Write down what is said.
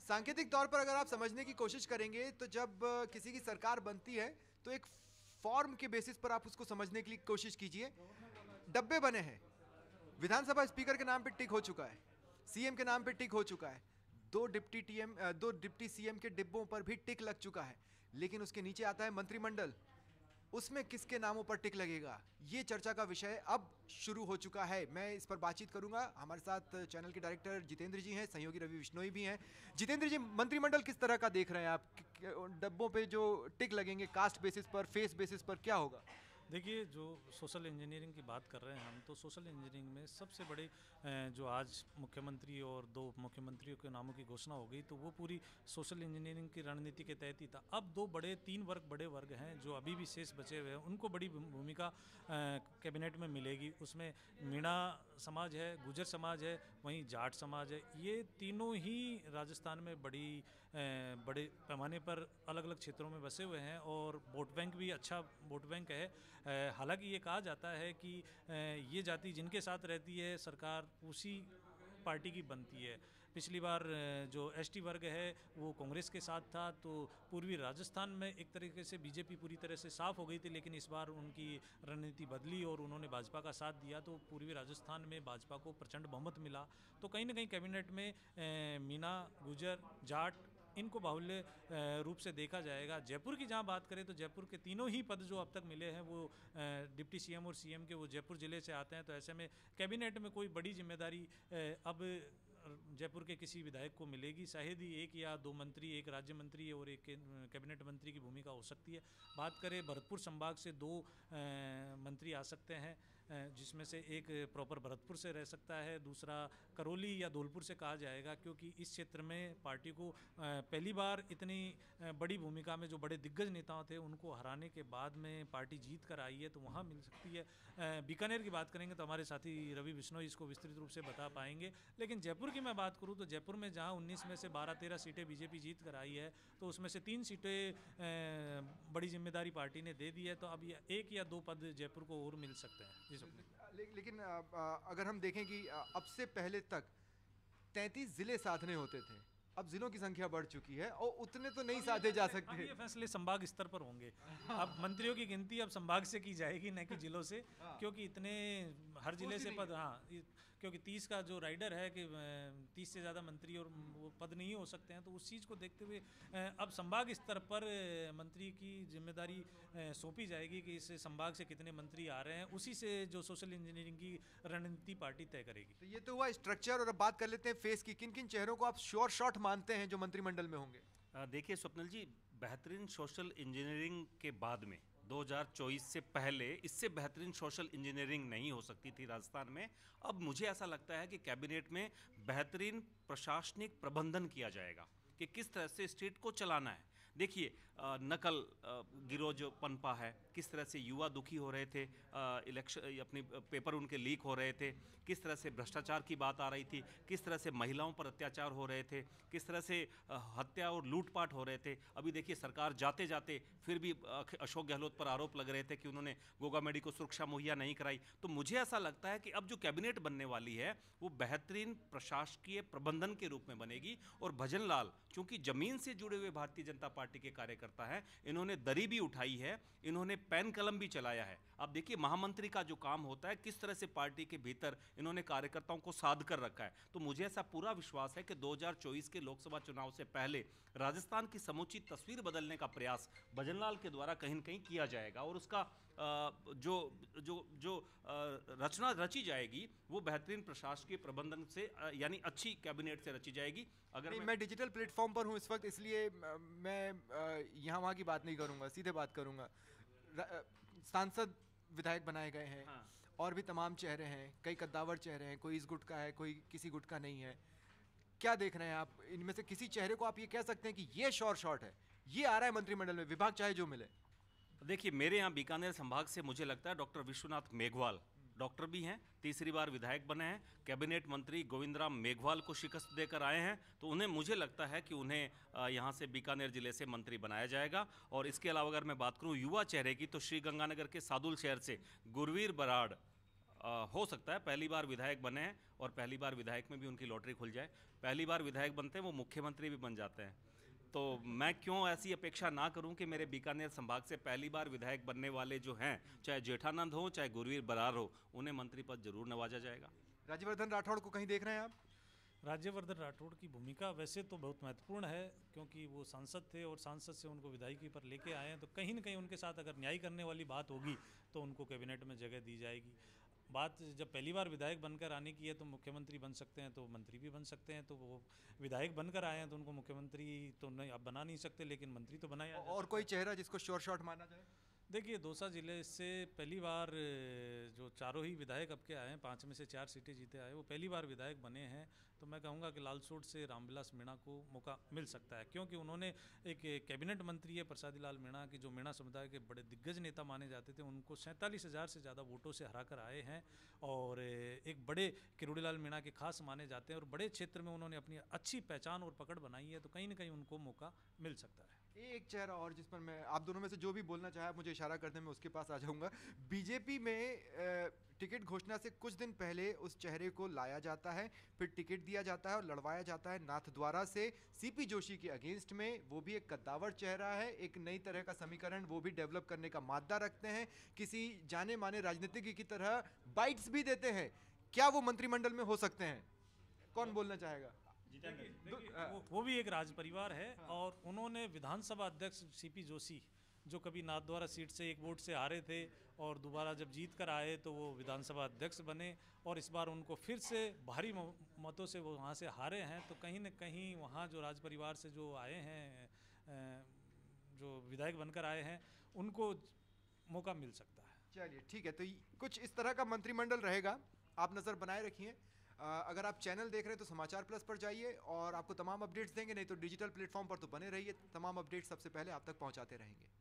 सांकेतिक तौर पर अगर आप समझने की कोशिश करेंगे तो जब किसी की सरकार बनती है तो एक फॉर्म के बेसिस पर आप उसको समझने की कोशिश कीजिए। डब्बे बने हैं, विधानसभा स्पीकर के नाम पे टिक हो चुका है, सीएम के नाम पे टिक हो चुका है, दो डिप्टी सीएम के डिब्बों पर भी टिक लग चुका है, लेकिन उसके नीचे आता है मंत्रिमंडल। उसमें किसके नामों पर टिक लगेगा, ये चर्चा का विषय अब शुरू हो चुका है। मैं इस पर बातचीत करूंगा। हमारे साथ चैनल के डायरेक्टर जितेंद्र जी हैं, सहयोगी रवि बिश्नोई भी हैं। जितेंद्र जी, मंत्रिमंडल किस तरह का देख रहे हैं आप? डब्बों पे जो टिक लगेंगे, कास्ट बेसिस पर, फेस बेसिस पर, क्या होगा? देखिए, जो सोशल इंजीनियरिंग की बात कर रहे हैं हम, तो सोशल इंजीनियरिंग में सबसे बड़े जो आज मुख्यमंत्री और दो उप मुख्यमंत्रियों के नामों की घोषणा हो गई, तो वो पूरी सोशल इंजीनियरिंग की रणनीति के तहत ही था। अब तीन बड़े वर्ग हैं जो अभी भी शेष बचे हुए हैं, उनको बड़ी भूमिका कैबिनेट में मिलेगी। उसमें मीणा समाज है, गुजर समाज है, वहीं जाट समाज है। ये तीनों ही राजस्थान में बड़े पैमाने पर अलग अलग क्षेत्रों में बसे हुए हैं और वोट बैंक भी अच्छा वोट बैंक है। हालांकि ये कहा जाता है कि ये जाति जिनके साथ रहती है सरकार उसी पार्टी की बनती है। पिछली बार जो एसटी वर्ग है वो कांग्रेस के साथ था, तो पूर्वी राजस्थान में एक तरीके से बीजेपी पूरी तरह से साफ हो गई थी, लेकिन इस बार उनकी रणनीति बदली और उन्होंने भाजपा का साथ दिया, तो पूर्वी राजस्थान में भाजपा को प्रचंड बहुमत मिला। तो कहीं ना कहीं कैबिनेट में मीणा, गुजर, जाट, इनको बाहुल्य रूप से देखा जाएगा। जयपुर की जहां बात करें तो जयपुर के तीनों ही पद जो अब तक मिले हैं वो डिप्टी सीएम और सीएम के वो जयपुर ज़िले से आते हैं। तो ऐसे में कैबिनेट में कोई बड़ी जिम्मेदारी अब जयपुर के किसी विधायक को मिलेगी। शायद ही एक या दो मंत्री, एक राज्य मंत्री और एक कैबिनेट मंत्री की भूमिका हो सकती है। बात करें भरतपुर संभाग से दो मंत्री आ सकते हैं, जिसमें से एक प्रॉपर भरतपुर से रह सकता है, दूसरा करौली या धौलपुर से कहा जाएगा, क्योंकि इस क्षेत्र में पार्टी को पहली बार इतनी बड़ी भूमिका में जो बड़े दिग्गज नेताओं थे उनको हराने के बाद में पार्टी जीत कर आई है, तो वहाँ मिल सकती है। बीकानेर की बात करेंगे तो हमारे साथी रवि बिश्नोई इसको विस्तृत रूप से बता पाएंगे। लेकिन जयपुर की मैं बात करूँ तो जयपुर में जहाँ 19 में से 12-13 सीटें बीजेपी जीत कर आई है, तो उसमें से 3 सीटें बड़ी जिम्मेदारी पार्टी ने दे दी है। तो अब एक या दो पद जयपुर को और मिल सकते हैं। लेकिन अगर हम देखें कि अब से पहले तक 33 जिले साधने होते थे, अब जिलों की संख्या बढ़ चुकी है और उतने तो नहीं साधे जा सकते। अब ये फैसले संभाग स्तर पर होंगे। अब मंत्रियों की गिनती अब संभाग से की जाएगी, न कि जिलों से, क्योंकि इतने हर जिले से पद, हाँ, क्योंकि 30 का जो राइडर है कि 30 से ज़्यादा मंत्री और वो पद नहीं हो सकते हैं, तो उस चीज़ को देखते हुए अब संभाग स्तर पर मंत्री की जिम्मेदारी सौंपी जाएगी कि इस संभाग से कितने मंत्री आ रहे हैं, उसी से जो सोशल इंजीनियरिंग की रणनीति पार्टी तय करेगी। तो ये तो हुआ स्ट्रक्चर, और अब बात कर लेते हैं फेस की। किन किन चेहरों को आप श्योर शॉट मानते हैं जो मंत्रिमंडल में होंगे? देखिए स्वप्निल जी, बेहतरीन सोशल इंजीनियरिंग के बाद में 2024 से पहले इससे बेहतरीन सोशल इंजीनियरिंग नहीं हो सकती थी राजस्थान में। अब मुझे ऐसा लगता है कि कैबिनेट में बेहतरीन प्रशासनिक प्रबंधन किया जाएगा कि किस तरह से स्टेट को चलाना है। देखिए, नकल गिरोह जो पनपा है, किस तरह से युवा दुखी हो रहे थे, इलेक्शन अपनी पेपर उनके लीक हो रहे थे, किस तरह से भ्रष्टाचार की बात आ रही थी, किस तरह से महिलाओं पर अत्याचार हो रहे थे, किस तरह से हत्या और लूटपाट हो रहे थे। अभी देखिए, सरकार जाते जाते फिर भी अशोक गहलोत पर आरोप लग रहे थे कि उन्होंने गोगा मेडी को सुरक्षा मुहैया नहीं कराई। तो मुझे ऐसा लगता है कि अब जो कैबिनेट बनने वाली है वो बेहतरीन प्रशासकीय प्रबंधन के रूप में बनेगी। और भजन लाल चूंकि जमीन से जुड़े हुए भारतीय जनता पार्टी के कार्यकर्ता हैं, इन्होंने दरी भी उठाई है, इन्होंने पेन कलम भी चलाया है। अब देखिए, महामंत्री का जो काम होता है, किस तरह से पार्टी के भीतर इन्होंने कार्यकर्ताओं को साध कर रखा है। तो मुझे ऐसा पूरा विश्वास है कि 2024 के लोकसभा चुनाव से पहले राजस्थान की समूची तस्वीर बदलने का प्रयास भजनलाल के द्वारा कहीं न कहीं किया जाएगा और उसका जो रचना रची जाएगी वो बेहतरीन प्रशासकीय प्रबंधन से, यानी अच्छी कैबिनेट से रची जाएगी। अगर मैं डिजिटल प्लेटफॉर्म पर हूं इस वक्त, इसलिए मैं यहाँ वहाँ की बात नहीं करूंगा, सीधे बात करूंगा। सांसद विधायक बनाए गए हैं, हाँ। और भी तमाम चेहरे हैं, कई कद्दावर चेहरे हैं, कोई इस गुट का है, कोई किसी गुट का नहीं है। क्या देख रहे हैं आप? इनमें से किसी चेहरे को आप ये कह सकते हैं कि ये श्योर शॉट है, ये आ रहा है मंत्रिमंडल में, विभाग चाहे जो मिले? देखिए, मेरे यहाँ बीकानेर संभाग से मुझे लगता है डॉक्टर विश्वनाथ मेघवाल, डॉक्टर भी हैं, तीसरी बार विधायक बने हैं, कैबिनेट मंत्री गोविंदराम मेघवाल को शिकस्त देकर आए हैं, तो उन्हें मुझे लगता है कि उन्हें यहाँ से बीकानेर जिले से मंत्री बनाया जाएगा। और इसके अलावा अगर मैं बात करूँ युवा चेहरे की, तो श्रीगंगानगर के सादुल शहर से गुरवीर बराड़ हो सकता है पहली बार विधायक बने हैं और पहली बार विधायक में भी उनकी लॉटरी खुल जाए। पहली बार विधायक बनते हैं वो मुख्यमंत्री भी बन जाते हैं। तो मैं क्यों ऐसी अपेक्षा ना करूं कि मेरे बीकानेर संभाग से पहली बार विधायक बनने वाले जो हैं, चाहे जेठानंद हो चाहे गुरवीर बरार हो, उन्हें मंत्री पद जरूर नवाजा जाएगा। राज्यवर्धन राठौड़ को कहीं देख रहे हैं आप? राज्यवर्धन राठौड़ की भूमिका वैसे तो बहुत महत्वपूर्ण है, क्योंकि वो सांसद थे और सांसद से उनको विधायकी पर लेके आए हैं, तो कहीं ना कहीं उनके साथ अगर न्याय करने वाली बात होगी तो उनको कैबिनेट में जगह दी जाएगी। बात जब पहली बार विधायक बनकर आने की है तो मुख्यमंत्री बन सकते हैं, तो मंत्री भी बन सकते हैं। तो वो विधायक बनकर आए हैं तो उनको मुख्यमंत्री तो नहीं अब बना नहीं सकते, लेकिन मंत्री तो बनाया जा और सकता कोई है। चेहरा जिसको श्योर शॉट माना जाए? देखिए, दौसा जिले से पहली बार जो चारों ही विधायक अब के आए हैं, 5 में से 4 सीटें जीते आए, वो पहली बार विधायक बने हैं। तो मैं कहूँगा कि लालसोट से रामविलास मीणा को मौका मिल सकता है, क्योंकि उन्होंने एक कैबिनेट मंत्री है प्रसादी लाल मीणा की, जो मीणा समुदाय के बड़े दिग्गज नेता माने जाते थे, उनको 47,000 से ज़्यादा वोटों से हरा कर आए हैं और एक बड़े किरोड़ीलाल मीणा के खास माने जाते हैं और बड़े क्षेत्र में उन्होंने अपनी अच्छी पहचान और पकड़ बनाई है। तो कहीं ना कहीं उनको मौका मिल सकता है। एक चेहरा और जिस पर मैं आप दोनों में से जो भी बोलना चाहे आप मुझे इशारा करते हैं, मैं उसके पास आ जाऊंगा। बीजेपी में टिकट घोषणा से कुछ दिन पहले उस चेहरे को लाया जाता है, फिर टिकट दिया जाता है और लड़वाया जाता है नाथद्वारा से सीपी जोशी के अगेंस्ट में। वो भी एक कद्दावर चेहरा है, एक नई तरह का समीकरण वो भी डेवलप करने का मादा रखते हैं, किसी जाने माने राजनीतिज्ञ की तरह बाइट्स भी देते हैं। क्या वो मंत्रिमंडल में हो सकते हैं? कौन बोलना चाहेगा? देखिए, वो भी एक राज परिवार है और उन्होंने विधानसभा अध्यक्ष सीपी जोशी, जो कभी नाथद्वारा सीट से एक वोट से हारे थे और दोबारा जब जीत कर आए तो वो विधानसभा अध्यक्ष बने और इस बार उनको फिर से भारी मतों से वो वहाँ से हारे हैं। तो कहीं न कहीं वहाँ जो राज परिवार से जो आए हैं, जो विधायक बनकर आए हैं, उनको मौका मिल सकता है। चलिए ठीक है, तो कुछ इस तरह का मंत्रिमंडल रहेगा, आप नज़र बनाए रखिए। अगर आप चैनल देख रहे हैं तो समाचार प्लस पर जाइए और आपको तमाम अपडेट्स देंगे, नहीं तो डिजिटल प्लेटफॉर्म पर तो बने रहिए, तमाम अपडेट्स सबसे पहले आप तक पहुंचाते रहेंगे।